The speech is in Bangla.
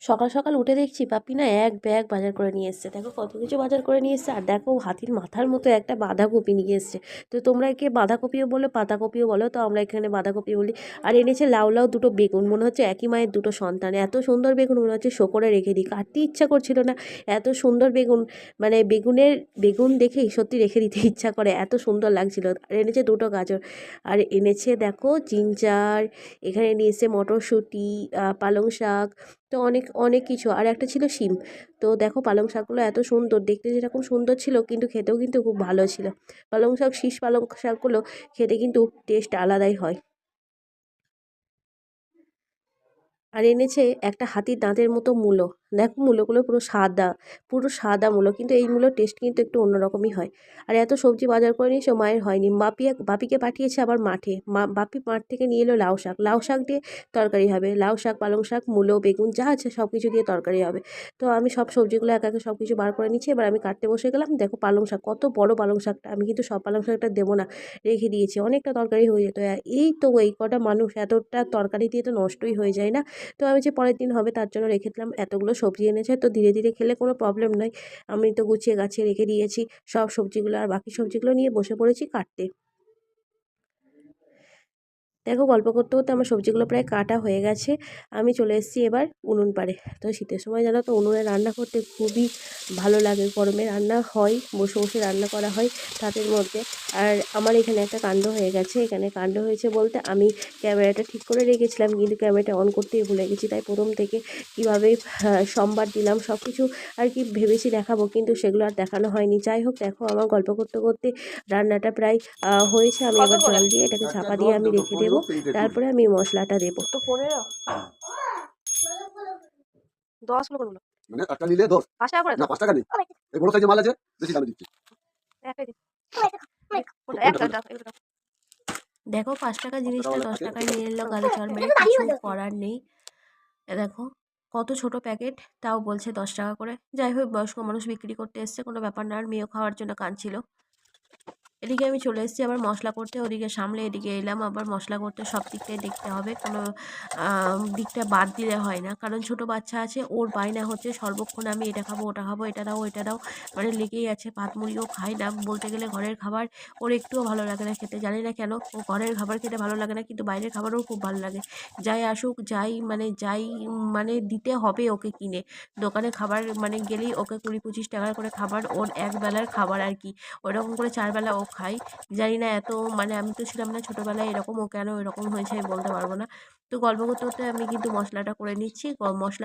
সকাল সকাল উঠে দেখছি পাপি না এক ব্যাগ বাজার করে নিয়ে এসছে। দেখো কত কিছু বাজার করে নিয়ে এসছে, আর দেখো হাতির মাথার মতো একটা বাঁধাকপি নিয়ে এসছে। তো তোমরা একে বাঁধাকপিও বলো পাতাকপিও বলো, তো আমরা এখানে বাঁধাকপি বলি। আর এনেছে লাউ লাউ দুটো বেগুন, মনে হচ্ছে একই মায়ের দুটো সন্তান। এত সুন্দর বেগুন মনে হচ্ছে শোকরে রেখে দিই, কাটতে ইচ্ছা করছিল না। এত সুন্দর বেগুন, মানে বেগুন দেখেই সত্যি রেখে দিতে ইচ্ছা করে, এত সুন্দর লাগছিল। আর এনেছে দুটো গাজর, আর এনেছে দেখো জিঞ্জার, এখানে নিয়ে এসছে মটরশুঁটি, পালং শাক, তো অনেক অনেক কিছু, আর একটা ছিল শিম। তো দেখো পালং শাকগুলো এত সুন্দর দেখতে, যেরকম সুন্দর ছিল কিন্তু খেতেও কিন্তু খুব ভালো ছিল। পালং শাক, শীষ পালং শাকগুলো খেতে কিন্তু টেস্ট আলাদাই হয়। আর এনেছে একটা হাতির দাঁতের মতো মূলো। দেখো মূলোগুলো পুরো সাদা মূলো, কিন্তু এই মূলোর টেস্ট কিন্তু একটু অন্যরকমই হয়। আর এত সবজি বাজার করে নিয়েছে, মায়ের হয়নি। বাপিকে পাঠিয়েছে আবার মাঠে, বাপি মাঠ থেকে নিয়ে এলো লাউ শাক দিয়ে তরকারি হবে। লাউ শাক, পালং শাক, মূলো, বেগুন যা আছে সব কিছু দিয়ে তরকারি হবে। তো আমি সব সবজিগুলো একে একে সব কিছু বার করে নিচ্ছি, এবার আমি কাটতে বসে গেলাম। দেখো পালং শাক, কত বড় পালং শাকটা, আমি কিন্তু সব পালং শাকটা দেবো না, রেখে দিয়েছি, অনেকটা তরকারি হয়ে যেত। এই কটা মানুষ, এতটা তরকারি দিয়ে তো নষ্টই হয়ে যায় না। তো আমি যে পরের দিন হবে তার জন্য রেখে দিলাম। এতগুলো সবজি এনেছে, তো ধীরে ধীরে খেলে কোনো প্রবলেম নয়। আমি তো গুছিয়ে গাছিয়ে রেখে দিয়েছি সব সবজিগুলো, আর বাকি সবজিগুলো নিয়ে বসে পড়েছি কাটতে। দেখো গল্প করতে করতে আমার সবজিগুলো প্রায় কাটা হয়ে গেছে। আমি চলে এসেছি এবার উনুন পাড়ে। তো শীতের সময় জানো তো উনুনে রান্না করতে খুবই ভালো লাগে, গরমে রান্না হয়, বসে বসে রান্না করা হয় তাদের মধ্যে। আর আমার এখানে একটা কাণ্ড হয়ে গেছে, এখানে কাণ্ড হয়েছে বলতে আমি ক্যামেরাটা ঠিক করে রেখেছিলাম কিন্তু ক্যামেরাটা অন করতেই ভুলে গেছি, তাই প্রথম থেকে কীভাবে সোমবার দিলাম সব কিছু আর কি ভেবেছি দেখাবো, কিন্তু সেগুলো আর দেখানো হয়নি। যাই হোক, দেখো আমার গল্প করতে করতে রান্নাটা প্রায় হয়েছে। আমি কত এবার করে? জল দিয়ে এটাকে একটা চাপা দিয়ে ১০, আমি দুটো রেখে ১৫, দেবো, তিনটে ২০। তারপরে আমি মশলাটা দেবো। কত ১৫? ১০ গুলো কোনগুলো? মানে একটা নিলে 10। ৫ টাকা করে না তো? ৫ টাকা নেই। এই বড় সাইজের মাল আছে, বেশি দামে দিচ্ছি। একটাই দিন। কোনটা? কোনটা একটা কোনটা? দাও, এগুলো দাও। দেখো ৫ টাকার ৫ টাকা জিনিসটা ওয়ালা ১০ থাকে। টাকায় নিয়ে এলো গালে চড় মেরে, কিছু করার নেই। দেখো কত ছোট প্যাকেট, তাও বলছে ১০ টাকা করে। যাই হোক, বয়স্ক মানুষ বিক্রি করতে এসছে, কোনো ব্যাপার না। আর মেয়েও খাওয়ার জন্য কাঁদছিল। এদিকে আমি চলে এসেছি আবার মশলা করতে, ওদিকে সামলে এদিকে এলাম আবার মশলা করতে। সব দিকটাই দেখতে হবে, কোনো দিকটা বাদ দিলে হয় না, কারণ ছোট বাচ্চা আছে, ওর বায়না হচ্ছে সর্বক্ষণ আমি এটা খাবো ওটা খাবো, এটা দাও ওইটা দাও, মানে লেগেই আছে। ভাত মুড়িও খায় না বলতে গেলে, ঘরের খাবার ওর একটুও ভালো লাগে না খেতে, জানি না কেন। ও ঘরের খাবার খেতে ভালো লাগে না, কিন্তু বাইরের খাবারও খুব ভালো লাগে। যাই আসুক, যাই মানে দিতে হবে ওকে কিনে। দোকানে খাবার মানে গেলেই ওকে ২০-২৫ টাকার করে খাবার, ওর এক বেলার খাবার আর কি। ওইরকম করে ৪ বেলা ও খায়। জানি না এত, মানে আমি তো ছিলাম না ছোটোবেলায় এরকম, ও কেন এরকম হয়েছে আমি বলতে পারবো না। তো গল্প করতে করতে আমি কিন্তু মশলাটা করে নিচ্ছি। মশলা